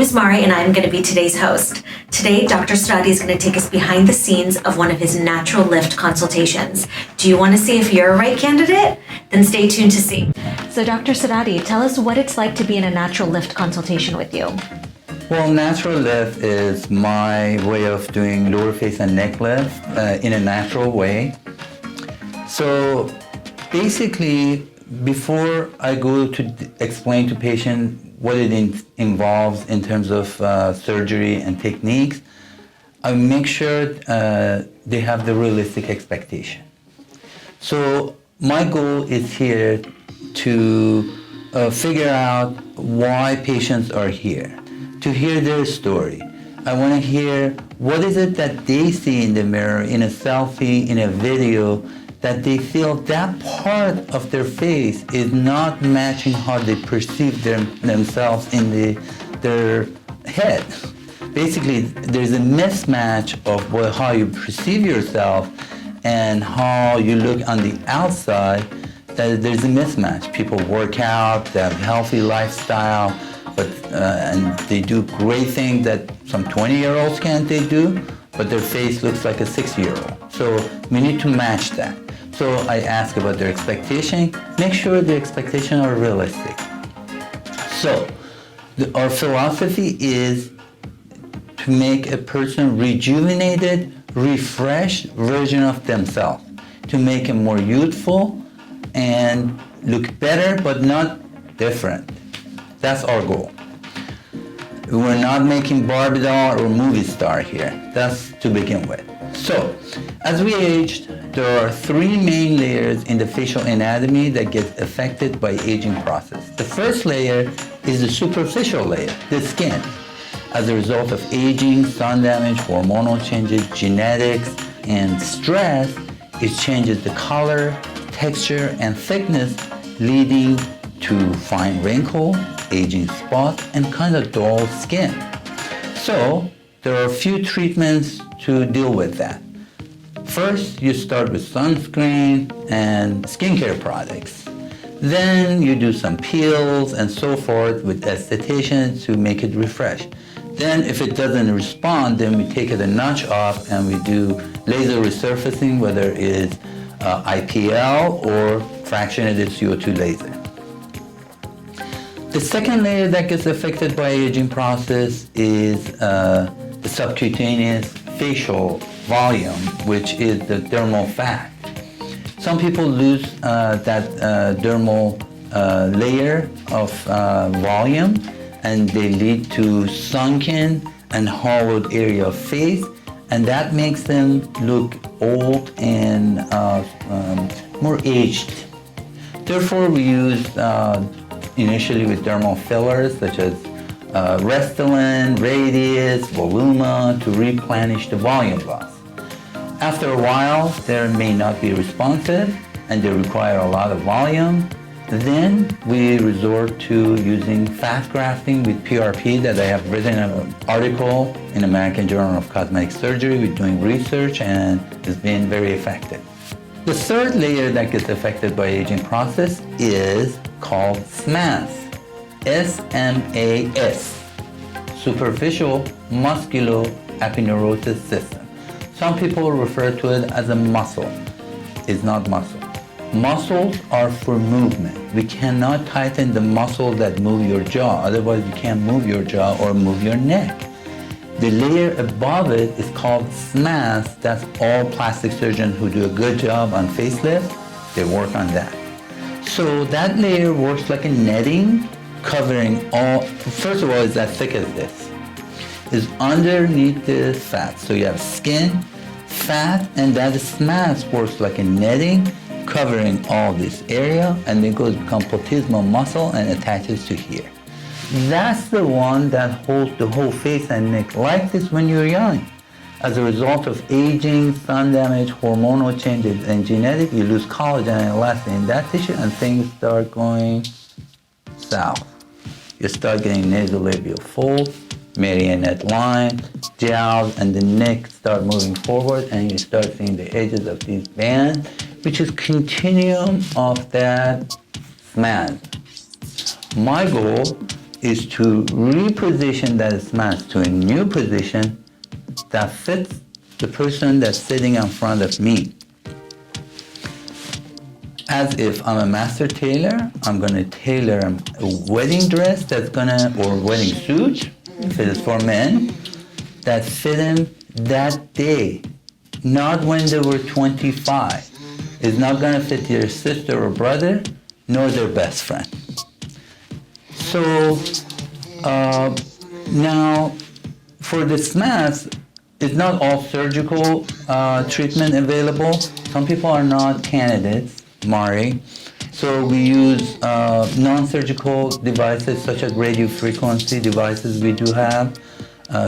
is Mari, and I'm going to be today's host. Today, Dr. Sadati is going to take us behind the scenes of one of his natural lift consultations. Do you want to see if you're a right candidate? Then stay tuned to see. So, Dr. Sadati, tell us what it's like to be in a natural lift consultation with you. Well, natural lift is my way of doing lower face and neck lift in a natural way. So basically, before I go to explain to patient what it involves in terms of surgery and techniques, I make sure they have the realistic expectation. So my goal is here to figure out why patients are here, to hear their story. I want to hear what is it that they see in the mirror, in a selfie, in a video, that they feel that part of their face is not matching how they perceive themselves in their head. Basically, there's a mismatch of how you perceive yourself and how you look on the outside. That there's a mismatch. People work out, they have a healthy lifestyle, and they do great things that some 20-year-olds can't do, but their face looks like a 60-year-old. So we need to match that. So I ask about their expectation, make sure the expectations are realistic. So our philosophy is to make a person rejuvenated, refreshed version of themselves, to make them more youthful and look better, but not different. That's our goal. We're not making Barbie doll or movie star here. That's to begin with. So, as we age, there are three main layers in the facial anatomy that get affected by aging process. The first layer is the superficial layer, the skin. As a result of aging, sun damage, hormonal changes, genetics, and stress, it changes the color, texture, and thickness, leading to fine wrinkle, aging spots, and kind of dull skin. So, there are a few treatments to deal with that. First, you start with sunscreen and skincare products. Then you do some peels and so forth with estheticians to make it refresh. Then if it doesn't respond, then we take it a notch up and we do laser resurfacing, whether it's IPL or fractionated CO2 laser. The second layer that gets affected by aging process is the subcutaneous facial volume, which is the dermal fat. Some people lose that dermal layer of volume, and they lead to sunken and hollowed area of face, and that makes them look old and more aged. Therefore, we use initially with dermal fillers such as Restylane, Radius, Voluma to replenish the volume loss. After a while, they may not be responsive and they require a lot of volume. Then we resort to using fat grafting with PRP that I have written an article in American Journal of Cosmetic Surgery. We're doing research and it's been very effective. The third layer that gets affected by aging process is called SMAS. SMAS, superficial musculoaponeurosis system. Some people refer to it as a muscle. It's not muscle. Muscles are for movement. We cannot tighten the muscle that move your jaw, otherwise you can't move your jaw or move your neck. The layer above it is called SMAS. That's all plastic surgeons who do a good job on facelift, they work on that. So that layer works like a netting, covering all, first of all, it's as thick as this. It's underneath the fat. So you have skin, fat, and that SMAS works like a netting, covering all this area, and then goes become platysmal muscle and attaches to here. That's the one that holds the whole face and neck like this when you're young. As a result of aging, sun damage, hormonal changes, and genetic, you lose collagen and elastin in that tissue, and things start going south. You start getting nasolabial folds, marionette line, jowls, and the neck start moving forward, and you start seeing the edges of these bands, which is continuum of that SMAS. My goal is to reposition that SMAS to a new position that fits the person that's sitting in front of me. As if I'm a master tailor, I'm gonna tailor a wedding dress or wedding suit, if it is for men, that fit him that day, not when they were 25. It's not gonna fit their sister or brother, nor their best friend. So now, for the SMAS, it's not all surgical treatment available. Some people are not candidates, Mari. So we use non-surgical devices such as radio frequency devices we do have,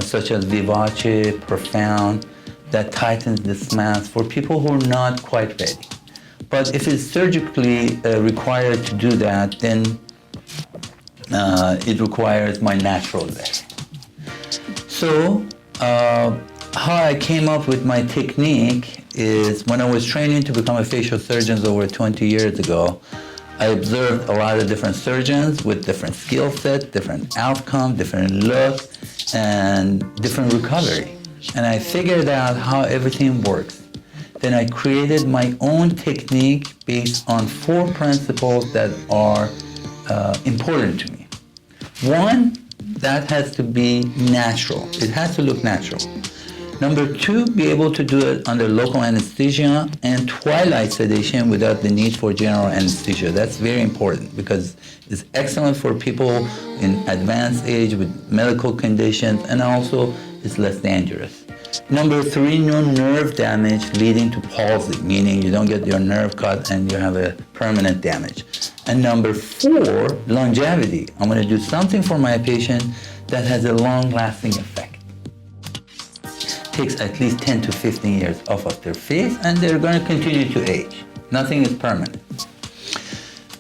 such as Vivace, Profound, that tightens the SMAS for people who are not quite ready. But if it's surgically required to do that, then it requires my natural lift. So how I came up with my technique is when I was training to become a facial surgeon over 20 years ago, I observed a lot of different surgeons with different skill sets, different outcomes, different looks, and different recovery. And I figured out how everything works. Then I created my own technique based on 4 principles that are important to me. One, that has to be natural. It has to look natural. Number 2, be able to do it under local anesthesia and twilight sedation without the need for general anesthesia. That's very important because it's excellent for people in advanced age with medical conditions, and also it's less dangerous. Number 3, no nerve damage leading to palsy, meaning you don't get your nerve cut and you have a permanent damage. And number 4, longevity. I'm going to do something for my patient that has a long-lasting effect. Takes at least 10 to 15 years off of their face, and they're going to continue to age. Nothing is permanent.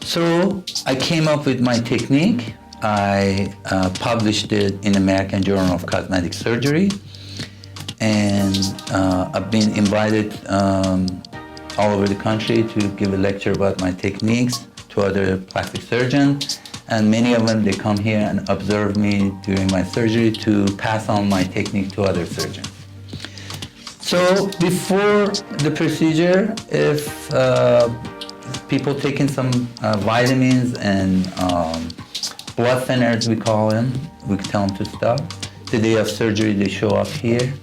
So I came up with my technique. I published it in American Journal of Cosmetic Surgery, and I've been invited all over the country to give a lecture about my techniques to other plastic surgeons, and many of them, they come here and observe me during my surgery to pass on my technique to other surgeons. So before the procedure, if people taking some vitamins and blood thinners, we call them, we tell them to stop. The day of surgery, they show up here.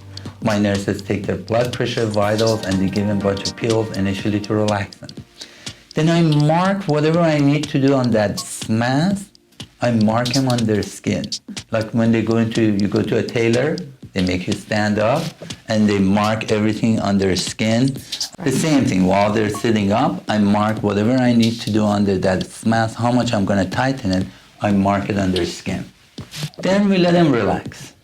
My nurses take their blood pressure, vitals, and they give them a bunch of pills initially to relax them. Then I mark whatever I need to do on that SMAS, I mark them on their skin. Like when you go to a tailor, they make you stand up and they mark everything on their skin. The same thing, while they're sitting up, I mark whatever I need to do under that SMAS, how much I'm gonna tighten it, I mark it on their skin. Then we let them relax.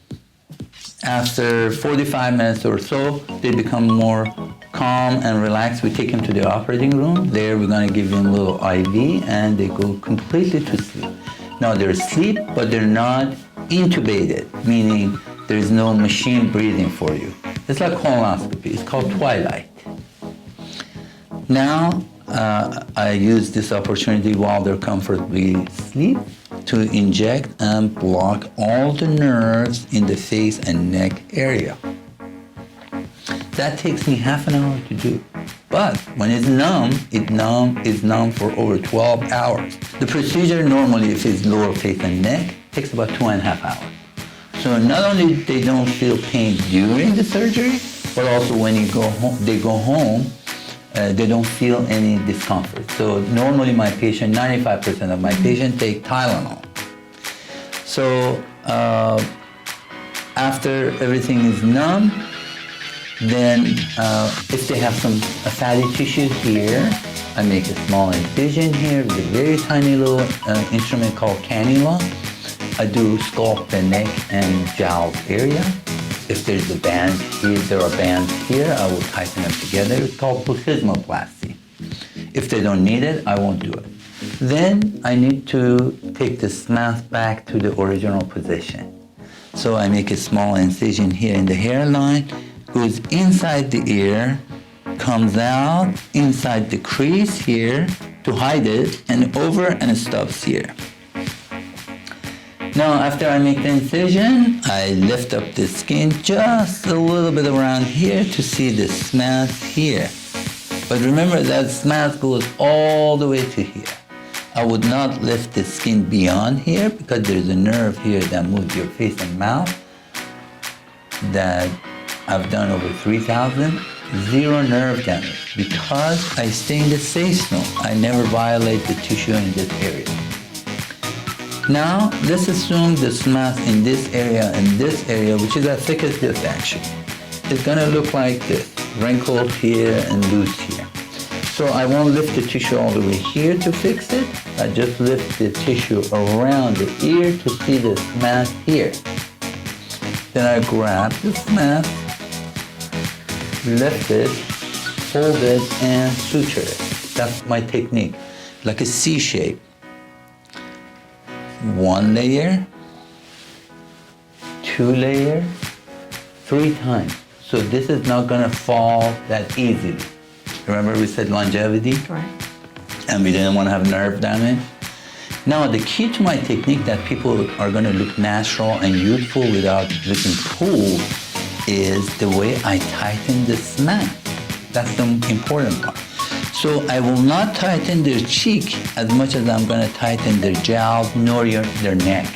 After 45 minutes or so, they become more calm and relaxed. We take them to the operating room. There we're gonna give them a little IV and they go completely to sleep. Now they're asleep, but they're not intubated, meaning there's no machine breathing for you. It's like colonoscopy, it's called twilight. Now, I use this opportunity while they're comfortably asleep to inject and block all the nerves in the face and neck area. That takes me half an hour to do. But when it's numb, it's numb for over 12 hours. The procedure normally, if it's lower face and neck, takes about 2.5 hours. So not only they don't feel pain during the surgery, but also when they go home, they don't feel any discomfort. So normally my patient, 95% of my patients take Tylenol. So after everything is numb, then if they have some fatty tissue here, I make a small incision here with a very tiny little instrument called cannula. I do sculpt the neck and jowls area. If there's a band here, if there are bands here, I will tighten them together. It's called placysmoplasty. If they don't need it, I won't do it. Then I need to take the SMAS back to the original position. So I make a small incision here in the hairline, goes inside the ear, comes out inside the crease here to hide it, and over and stops here. Now, after I make the incision, I lift up the skin just a little bit around here to see the SMAS here. But remember that SMAS goes all the way to here. I would not lift the skin beyond here because there's a nerve here that moves your face and mouth that I've done over 3,000. Zero nerve damage because I stay in the safe zone. I never violate the tissue in this area. Now, let's assume the SMAS in this area and this area, which is as thick as this actually, is gonna look like this, wrinkled here and loose here. So I won't lift the tissue all the way here to fix it. I just lift the tissue around the ear to see the SMAS here. Then I grab the SMAS, lift it, fold it, and suture it. That's my technique, like a C shape. One layer, two layers, 3 times. So this is not gonna fall that easily. Remember we said longevity? Right. And we didn't want to have nerve damage. Now, the key to my technique that people are going to look natural and youthful without looking cool is the way I tighten the SMAS. That's the important part. So I will not tighten their cheek as much as I'm going to tighten their jowls nor their neck.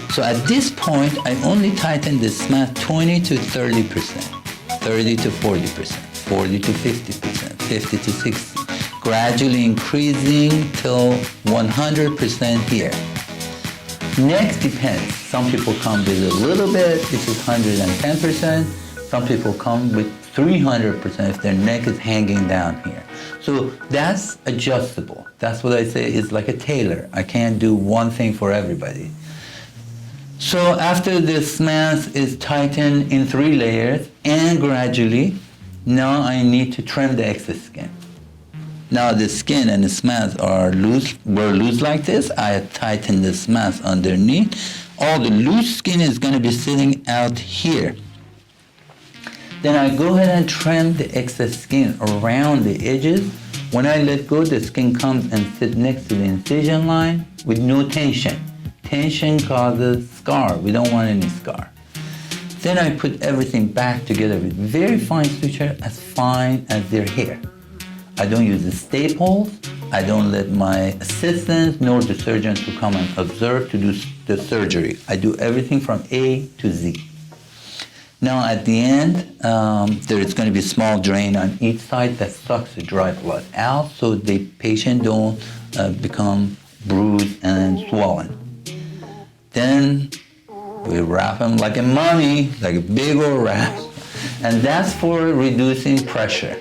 So at this point, I only tighten the SMAS 20 to 30%, 30 to 40%, 40 to 50%, 50 to 60%. Gradually increasing till 100% here. Next depends. Some people come with a little bit, which is 110%. Some people come with 300% if their neck is hanging down here. So that's adjustable. That's what I say is like a tailor. I can't do one thing for everybody. So after the SMAS is tightened in 3 layers and gradually, now I need to trim the excess skin. Now the skin and the SMAS were loose like this. I tighten the SMAS underneath. All the loose skin is going to be sitting out here. Then I go ahead and trim the excess skin around the edges. When I let go, the skin comes and sits next to the incision line with no tension. Tension causes scar. We don't want any scar. Then I put everything back together with very fine suture, as fine as their hair. I don't use the staples. I don't let my assistants nor the surgeons who come and observe to do the surgery. I do everything from A to Z. Now at the end, there is going to be a small drain on each side that sucks the dry blood out so the patient don't become bruised and swollen. Then we wrap them like a mummy, like a big old wrap. And that's for reducing pressure.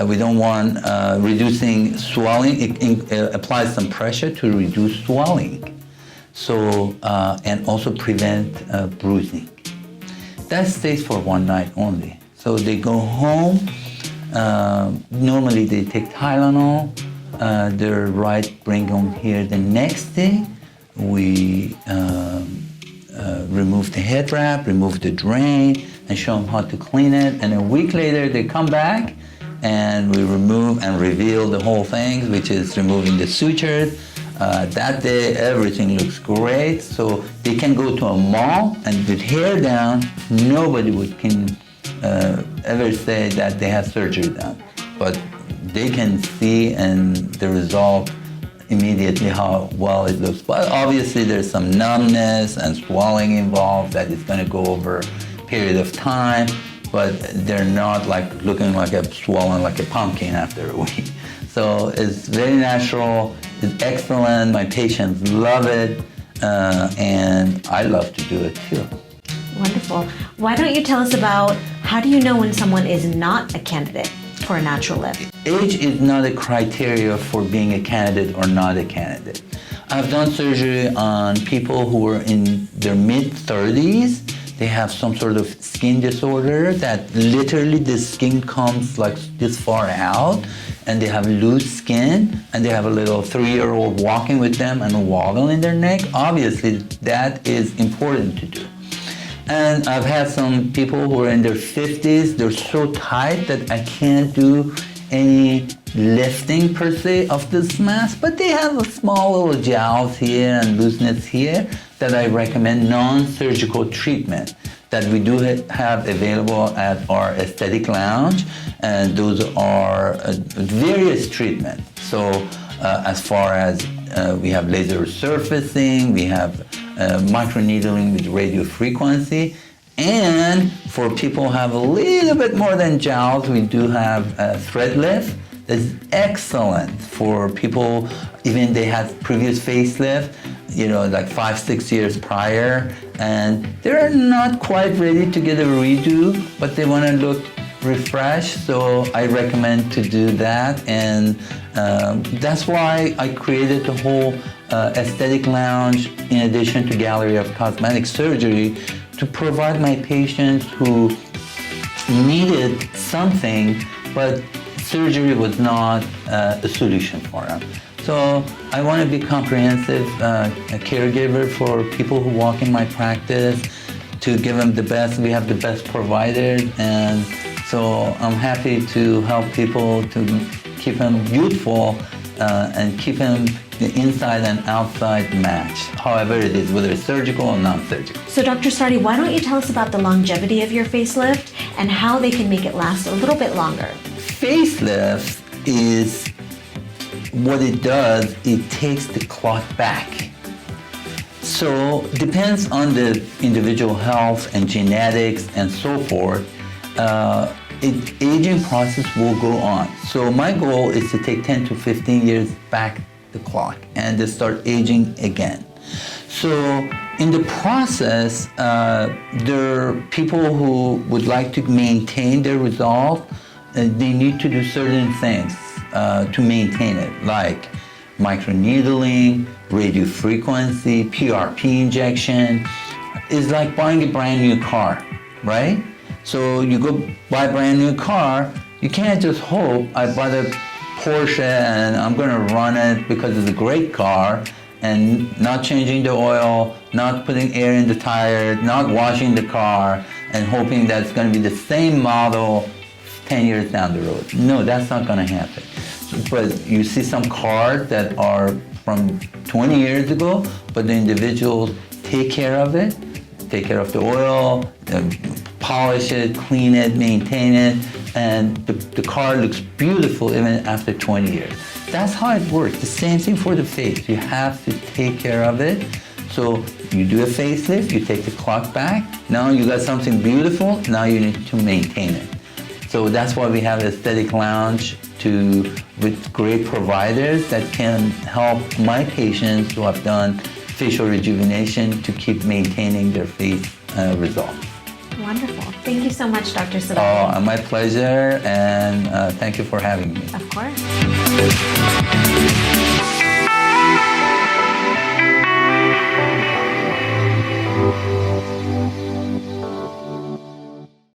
We don't want reducing swelling. It applies some pressure to reduce swelling. So, and also prevent bruising. That stays for 1 night only. So they go home. Normally they take Tylenol. Their right bring them here the next day. We remove the head wrap, remove the drain, and show them how to clean it. And a week later they come back and we remove and reveal the whole thing, which is removing the sutures. That day, everything looks great. So they can go to a mall and with hair down, nobody can ever say that they have surgery done. But they can see and the result immediately how well it looks. But obviously there's some numbness and swelling involved that is gonna go over a period of time. But they're not like looking like a swollen like a pumpkin after a week. So it's very natural, it's excellent, my patients love it, and I love to do it too. Wonderful. Why don't you tell us about how do you know when someone is not a candidate for a natural lift? Age is not a criteria for being a candidate or not a candidate. I've done surgery on people who are in their mid-30s. They have some sort of skin disorder that literally the skin comes like this far out and they have loose skin and they have a little 3-year-old walking with them and a wobble in their neck. Obviously, that is important to do. And I've had some people who are in their 50s, they're so tight that I can't do any lifting per se of the SMAS, but they have a small little jowls here and looseness here that I recommend non-surgical treatment that we do have available at our aesthetic lounge, and those are various treatments. So as far as we have laser surfacing, we have microneedling with radio frequency, and for people who have a little bit more than jowls, we do have thread lift. That's excellent for people, even they had previous facelift, like 5-6 years prior, and they're not quite ready to get a redo, but they want to look refreshed, so I recommend to do that. And that's why I created the whole aesthetic lounge in addition to gallery of cosmetic surgery, to provide my patients who needed something, but surgery was not a solution for them. So I want to be comprehensive caregiver for people who walk in my practice, to give them the best. We have the best providers, and so I'm happy to help people to keep them youthful and keep them the inside and outside matched, however it is, whether it's surgical or non-surgical. So Dr. Sadati, why don't you tell us about the longevity of your facelift and how they can make it last a little bit longer? Facelift is, what it does, it takes the clot back. So depends on the individual health and genetics and so forth. Aging process will go on. So my goal is to take 10 to 15 years back the clock and to start aging again. So in the process, there are people who would like to maintain their result. They need to do certain things to maintain it, like microneedling, radio frequency, PRP injection. It's like buying a brand new car, right? So you go buy a brand new car, you can't just hope I bought a Porsche and I'm gonna run it because it's a great car, and not changing the oil, not putting air in the tire, not washing the car, and hoping that it's gonna be the same model 10 years down the road. No, that's not gonna happen. But you see some cars that are from 20 years ago, but the individuals take care of it, take care of the oil, polish it, clean it, maintain it, and the car looks beautiful even after 20 years. That's how it works. The same thing for the face. You have to take care of it. So you do a facelift, you take the clock back, now you got something beautiful, now you need to maintain it. So that's why we have Aesthetic Lounge with great providers that can help my patients who have done facial rejuvenation to keep maintaining their face results. Wonderful. Thank you so much, Dr. Sadati. My pleasure, and thank you for having me. Of course.